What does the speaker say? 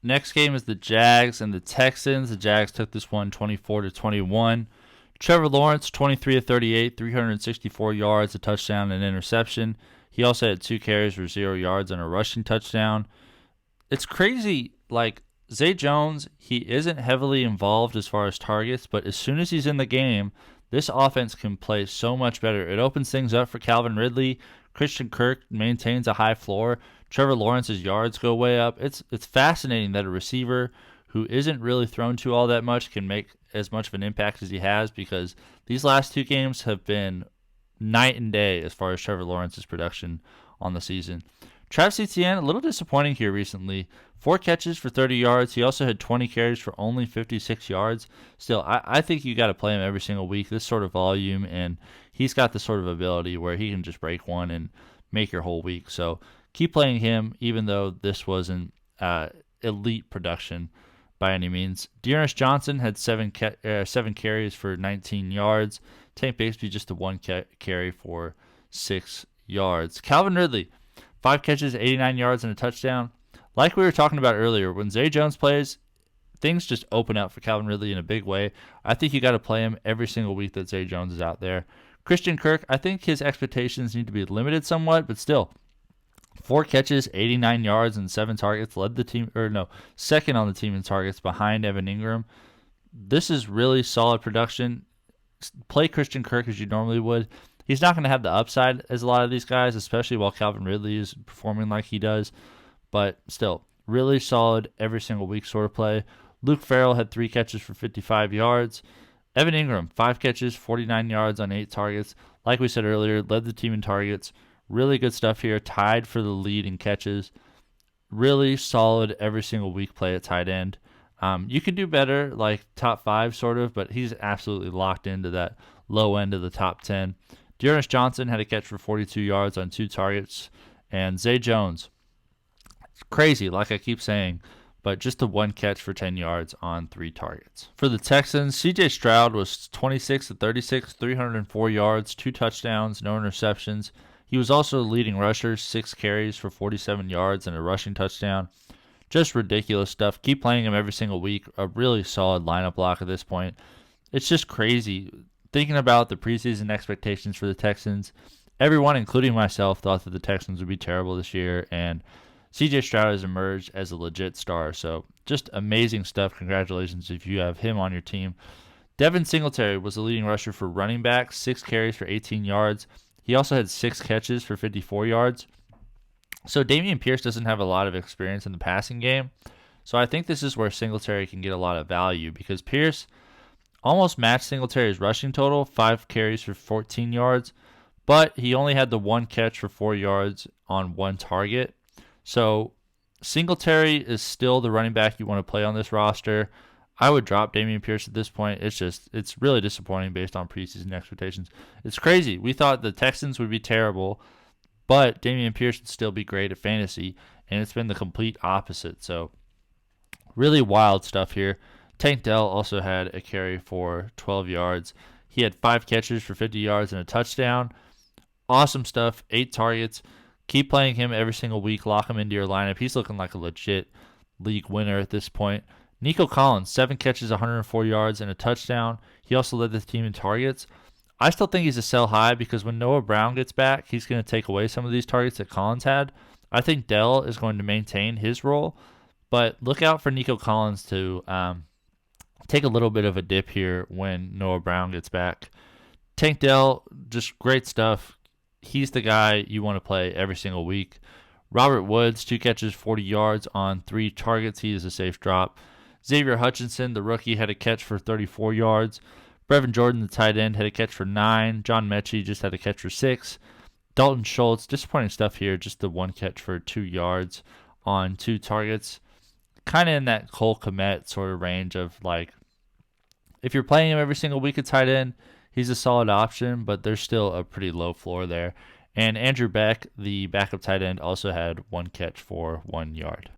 Next game is the Jags and the Texans. The Jags took this one 24-21. Trevor Lawrence, 23 of 38, 364 yards, a touchdown, and an interception. He also had 2 carries for 0 yards and a rushing touchdown. It's crazy, like, Zay Jones, he isn't heavily involved as far as targets, but as soon as he's in the game, this offense can play so much better. It opens things up for Calvin Ridley. Christian Kirk maintains a high floor. Trevor Lawrence's yards go way up. It's fascinating that a receiver who isn't really thrown to all that much can make as much of an impact as he has, because these last 2 games have been night and day as far as Trevor Lawrence's production on the season. Travis Etienne, a little disappointing here recently. 4 catches for 30 yards. He also had 20 carries for only 56 yards. Still, I think you got to play him every single week, this sort of volume, and he's got the sort of ability where he can just break one and make your whole week. So keep playing him, even though this wasn't elite production by any means. Dearness Johnson had 7 carries for 19 yards. Tank Bigsby just a 1 carry for 6 yards. Calvin Ridley, 5 catches, 89 yards, and a touchdown. Like we were talking about earlier, when Zay Jones plays, things just open up for Calvin Ridley in a big way. I think you got to play him every single week that Zay Jones is out there. Christian Kirk, I think his expectations need to be limited somewhat, but still, 4 catches, 89 yards, and 7 targets, second on the team in targets behind Evan Engram. This is really solid production. Play Christian Kirk as you normally would. He's not going to have the upside as a lot of these guys, especially while Calvin Ridley is performing like he does. But still, really solid every single week sort of play. Luke Farrell had 3 catches for 55 yards. Evan Engram, 5 catches, 49 yards on 8 targets. Like we said earlier, led the team in targets. Really good stuff here. Tied for the lead in catches. Really solid every single week play at tight end. You could do better, like top 5 sort of, but he's absolutely locked into that low end of the top 10. Dearness Johnson had a catch for 42 yards on 2 targets. And Zay Jones, it's crazy, like I keep saying, but just the 1 catch for 10 yards on 3 targets. For the Texans, CJ Stroud was 26 of 36, 304 yards, 2 touchdowns, no interceptions. He was also the leading rusher, 6 carries for 47 yards and a rushing touchdown. Just ridiculous stuff. Keep playing him every single week. A really solid lineup block at this point. It's just crazy. Thinking about the preseason expectations for the Texans, everyone, including myself, thought that the Texans would be terrible this year, and CJ Stroud has emerged as a legit star. So just amazing stuff. Congratulations if you have him on your team. Devin Singletary was the leading rusher for running back, 6 carries for 18 yards. He also had 6 catches for 54 yards. So Dameon Pierce doesn't have a lot of experience in the passing game. So I think this is where Singletary can get a lot of value, because Pierce almost matched Singletary's rushing total, 5 carries for 14 yards, but he only had the 1 catch for 4 yards on 1 target. So Singletary is still the running back you want to play on this roster. I would drop Dameon Pierce at this point. It's really disappointing based on preseason expectations. It's crazy. We thought the Texans would be terrible, but Dameon Pierce would still be great at fantasy, and it's been the complete opposite. So really wild stuff here. Tank Dell also had a carry for 12 yards. He had 5 catches for 50 yards and a touchdown. Awesome stuff. 8 targets. Keep playing him every single week. Lock him into your lineup. He's looking like a legit league winner at this point. Nico Collins, 7 catches, 104 yards, and a touchdown. He also led the team in targets. I still think he's a sell high, because when Noah Brown gets back, he's going to take away some of these targets that Collins had. I think Dell is going to maintain his role, but look out for Nico Collins to take a little bit of a dip here when Noah Brown gets back. Tank Dell, just great stuff. He's the guy you want to play every single week. Robert Woods, 2 catches, 40 yards on 3 targets. He is a safe drop. Xavier Hutchinson, the rookie, had a catch for 34 yards. Brevin Jordan, the tight end, had a catch for 9. John Mechie just had a catch for 6. Dalton Schultz, disappointing stuff here, just the 1 catch for 2 yards on 2 targets. Kind of in that Cole Kmet sort of range of, like, if you're playing him every single week at tight end, he's a solid option, but there's still a pretty low floor there. And Andrew Beck, the backup tight end, also had 1 catch for 1 yard.